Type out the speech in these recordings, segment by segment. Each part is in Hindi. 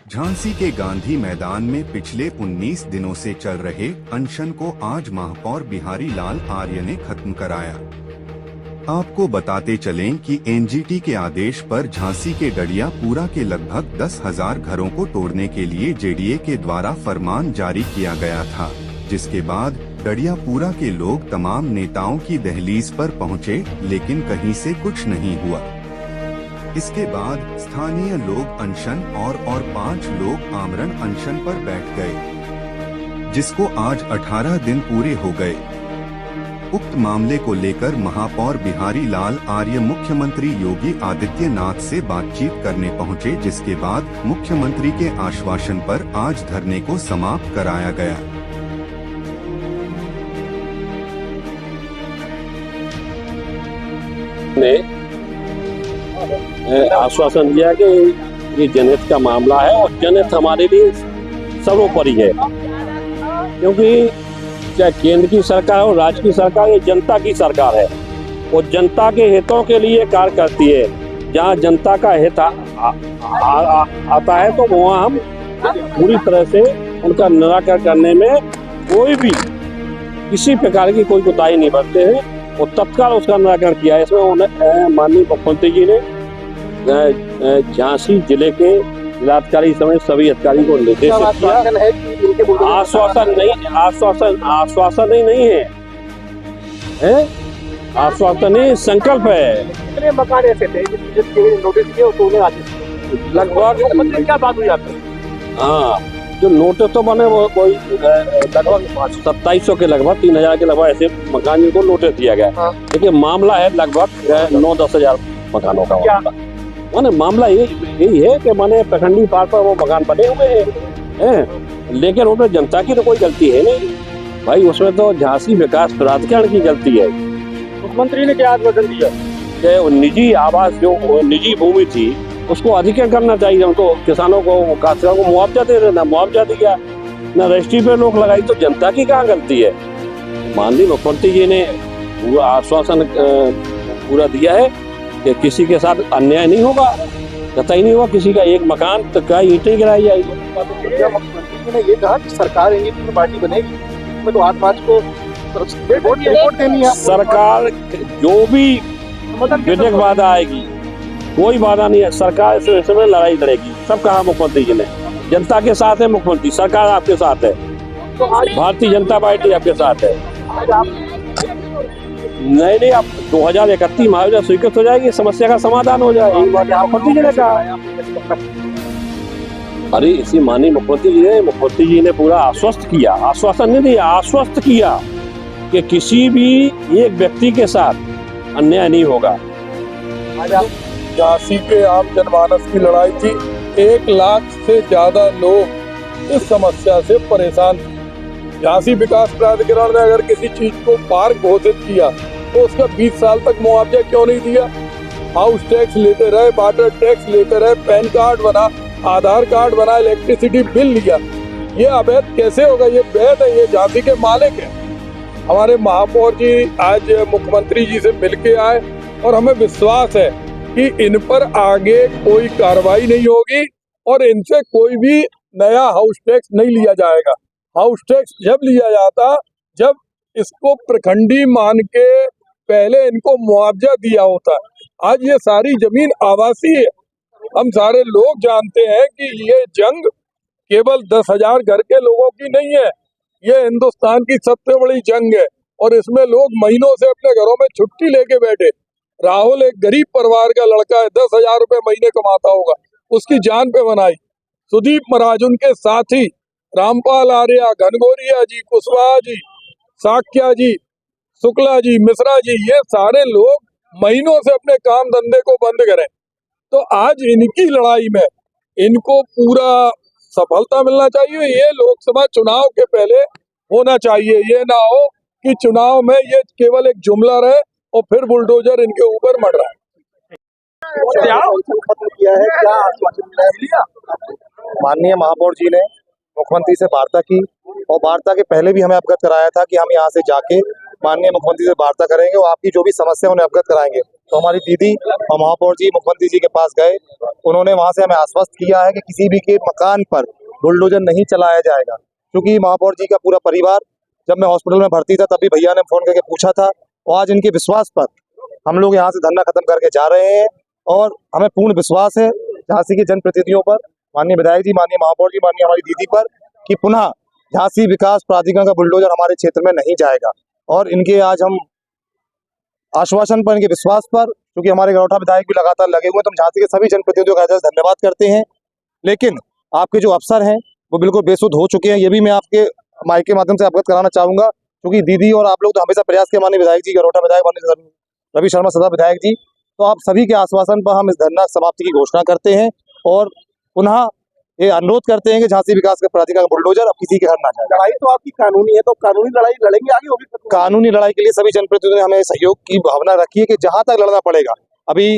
झांसी के गांधी मैदान में पिछले 19 दिनों से चल रहे अनशन को आज महापौर बिहारी लाल आर्य ने खत्म कराया। आपको बताते चलें कि एनजीटी के आदेश पर झांसी के डडियापुरा के लगभग 10,000 घरों को तोड़ने के लिए जेडीए के द्वारा फरमान जारी किया गया था, जिसके बाद डडियापुरा के लोग तमाम नेताओं की दहलीज पर पहुंचे, लेकिन कहीं से कुछ नहीं हुआ। इसके बाद स्थानीय लोग अनशन और 5 लोग आमरण अनशन पर बैठ गए, जिसको आज 18 दिन पूरे हो गए। उक्त मामले को लेकर महापौर बिहारी लाल आर्य मुख्यमंत्री योगी आदित्यनाथ से बातचीत करने पहुंचे, जिसके बाद मुख्यमंत्री के आश्वासन पर आज धरने को समाप्त कराया गया। आश्वासन दिया कि ये जनहित का मामला है और जनहित हमारे लिए सर्वोपरि है, क्योंकि चाहे केंद्र की सरकार हो, राज्य की सरकार, ये जनता की सरकार है और जनता के हितों के लिए कार्य करती है। जहाँ जनता का हित आता है तो वहाँ हम पूरी तरह से उनका निराकरण करने में कोई भी किसी प्रकार की कोई कोताही नहीं बरतते हैं और तत्काल उसका निराकरण किया है। इसमें उन्हें माननीय मुख्यमंत्री जी ने झांसी जिले के जिलाधिकारी समेत सभी अधिकारी को निर्देशित किया। आश्वासन नहीं है, आश्वासन ही संकल्प है। कितने मकान ऐसे थे जिसके नोटिस किए तो लगभग क्या बात हुई आपकी? हाँ, जो नोटिस तो बने वो कोई लगभग 2700 के लगभग 3000 के लगभग ऐसे मकान जिनको नोटिस दिया गया। लेकिन मामला है लगभग 9-10 हजार मकानों का। माने मामला यही है कि माने प्रखंडी पार पर वो मकान बने हुए हैं, लेकिन उसमें जनता की तो कोई गलती है नहीं भाई, उसमें तो झांसी विकास प्राधिकरण की गलती है। मुख्यमंत्री ने क्या आश्वासन दिया कि निजी आवास जो निजी भूमि थी उसको अधिग्रहण करना चाहिए, उनको किसानों को काश्तकारों को मुआवजा दे देना, मुआवजा दिया ना, रजिस्ट्री पे रोक लगाई, तो जनता की कहाँ गलती है। माननीय मुख्यमंत्री जी ने वो आश्वासन पूरा दिया है कि किसी के साथ अन्याय नहीं होगा, कतई नहीं होगा, किसी का एक मकान तो क्या ईंटें गिराई जाएगी। मुख्यमंत्री ने ये कहा कि सरकार एनडीए पार्टी बनेगी, इसमें तो 8 मार्च को रिपोर्ट देनी है। सरकार जो भी विधेयक बाधा आएगी, कोई बाधा नहीं है, सरकार इसमें लड़ाई लड़ेगी। सब कहा मुख्यमंत्री जी ने, जनता के साथ है मुख्यमंत्री, सरकार आपके साथ है, भारतीय जनता पार्टी आपके साथ है। नहीं, अब 2031 मुआवजा स्वीकृत हो जाएगी, समस्या का समाधान हो जाएगा, मुख्यमंत्री जी ने कहा। अरे इसी माननीय मुख्यमंत्री जी ने पूरा आश्वस्त किया, आश्वासन नहीं दिया, आश्वस्त किया कि किसी भी एक व्यक्ति के साथ अन्याय नहीं होगा। झांसी के आम जनमानस की लड़ाई थी। 1 लाख से ज्यादा लोग इस समस्या से परेशान थे। झांसी विकास प्राधिकरण ने अगर किसी चीज को पार्क घोषित किया तो उसका 20 साल तक मुआवजा क्यों नहीं दिया? हाउस टैक्स लेते रहे, वाटर टैक्स लेते रहे, पैन कार्ड बना, आधार कार्ड बना, इलेक्ट्रिसिटी बिल लिया। ये अवैध कैसे होगा? ये वैध है, ये झांसी के मालिक है। हमारे महापौर जी आज मुख्यमंत्री जी से मिलके आए और हमें विश्वास है कि इन पर आगे कोई कार्रवाई नहीं होगी और इनसे कोई भी नया हाउस टैक्स नहीं लिया जाएगा। हाउस टैक्स जब लिया जाता जब इसको प्रखंडी मान के पहले इनको मुआवजा दिया होता। आज ये सारी जमीन आवासी है। हम सारे लोग जानते हैं कि ये जंग केवल 10,000 घर के लोगों की नहीं है, ये हिंदुस्तान की सबसे बड़ी जंग है और इसमें लोग महीनों से अपने घरों में छुट्टी लेके बैठे। राहुल एक गरीब परिवार का लड़का है, 10,000 रुपए महीने कमाता होगा, उसकी जान पे बनाई। सुदीप महाराज, उनके साथी रामपाल आर्या, घनघोरिया जी, कुशवाहा जी, साक्या जी, शुक्ला जी, मिश्रा जी, ये सारे लोग महीनों से अपने काम धंधे को बंद करें। तो आज इनकी लड़ाई में इनको पूरा सफलता मिलना चाहिए। ये लोकसभा चुनाव के पहले होना चाहिए, ये ना हो कि चुनाव में ये केवल एक जुमला रहे और फिर बुलडोजर इनके ऊपर मर रहा है। माननीय महापौर जी ने मुख्यमंत्री से वार्ता की और वार्ता के पहले भी हमें अवगत कराया था कि हम यहाँ से जाके माननीय मुख्यमंत्री से वार्ता करेंगे और आपकी जो भी समस्या उन्हें अवगत कराएंगे। तो हमारी दीदी और महापौर जी मुख्यमंत्री जी के पास गए। उन्होंने वहां से हमें आश्वस्त किया है कि किसी भी के मकान पर बुलडोजर नहीं चलाया जाएगा, क्योंकि महापौर जी का पूरा परिवार जब मैं हॉस्पिटल में भर्ती था तभी भैया ने फोन करके पूछा था, और आज इनके विश्वास पर हम लोग यहाँ से धरना खत्म करके जा रहे हैं। और हमें पूर्ण विश्वास है झांसी के जनप्रतिनिधियों पर, माननीय विधायक जी, माननीय महापौर जी, माननीय हमारी दीदी पर, कि पुनः झांसी विकास प्राधिकरण का बुलडोजर हमारे क्षेत्र में नहीं जाएगा। और इनके आज हम आश्वासन पर, इनके विश्वास पर, क्योंकि हमारे गरौठा विधायक भी लगातार लगे हुए हैं, तो हम झांसी के सभी जनप्रतिनिधियों का धन्यवाद करते हैं। लेकिन आपके जो अफसर हैं वो बिल्कुल बेसुध हो चुके हैं, ये भी मैं आपके माइक के माध्यम से अवगत कराना चाहूंगा, क्योंकि दीदी और आप लोग तो हमेशा प्रयास के, माननीय विधायक जी, गरौठा विधायक माननीय रवि शर्मा सदा विधायक जी, तो आप सभी के आश्वासन पर हम इस धरना समाप्ति की घोषणा करते हैं और पुनः ये अनुरोध करते हैं कि झांसी विकास के प्राधिकरण का बुलडोजर अब किसी के घर ना जाए। लड़ाई तो आपकी कानूनी है, तो कानूनी लड़ाई लड़ेंगे आगे, वो भी कानूनी लड़ाई के लिए सभी जनप्रतिनिधियों ने हमें सहयोग की भावना रखी है कि जहां तक लड़ना पड़ेगा। अभी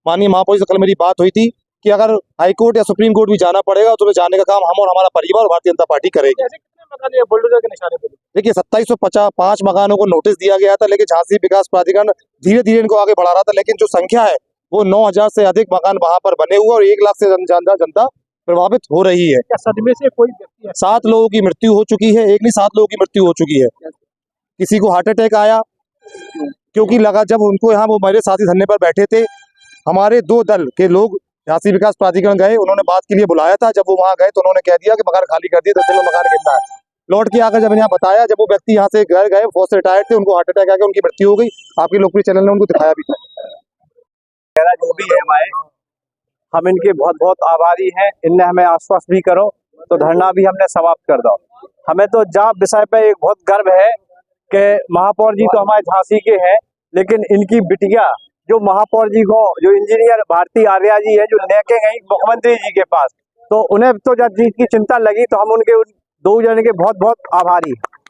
माननीय महापौर से कल मेरी बात हुई थी कि अगर हाईकोर्ट या सुप्रीम कोर्ट भी जाना पड़ेगा तो जाने का काम हम और हमारा परिवार और भारतीय जनता पार्टी करेगी। बुलडोजर के निशाने पे देखिए 2755 मकानों को नोटिस दिया गया था, लेकिन झांसी विकास प्राधिकरण धीरे धीरे इनको आगे बढ़ा रहा था, लेकिन जो संख्या है वो 9000 से अधिक मकान वहां पर बने हुए और 1 लाख से ज्यादा जनता प्रभावित हो रही है। क्या सदमे से कोई व्यक्ति 7 लोगों की मृत्यु हो चुकी है, एक नहीं 7 लोगों की मृत्यु हो चुकी है। किसी को हार्ट अटैक आया, क्योंकि लगा जब उनको यहाँ, वो मेरे साथी धरने पर बैठे थे, हमारे 2 दल के लोग झांसी विकास प्राधिकरण गए, उन्होंने बात के लिए बुलाया था। जब वो वहां गए तो उन्होंने कह दिया कि मकान खाली कर दिए, 10 दिन में मकान गिरना है। लौट के आकर जब यहाँ बताया, जब वो व्यक्ति यहाँ से घर गए, फौज से रिटायर्ड थे, उनको हार्ट अटैक आ गया, उनकी मृत्यु हो गई। आपके लोकप्रिय चैनल ने उनको दिखाया भी था। जो भी है हमारे, हम इनके बहुत बहुत आभारी हैं। इनने हमें आश्वस्त भी करो तो धरना भी हमने समाप्त कर दो। हमें तो जाप विषय पे एक बहुत गर्व है कि महापौर जी तो हमारे झांसी के हैं, लेकिन इनकी बिटिया जो महापौर जी को, जो इंजीनियर भारती आर्या जी है, जो लेके गई मुख्यमंत्री जी के पास, तो उन्हें तो जब चीज की चिंता लगी तो हम उनके 2 जन के बहुत बहुत आभारी हैं।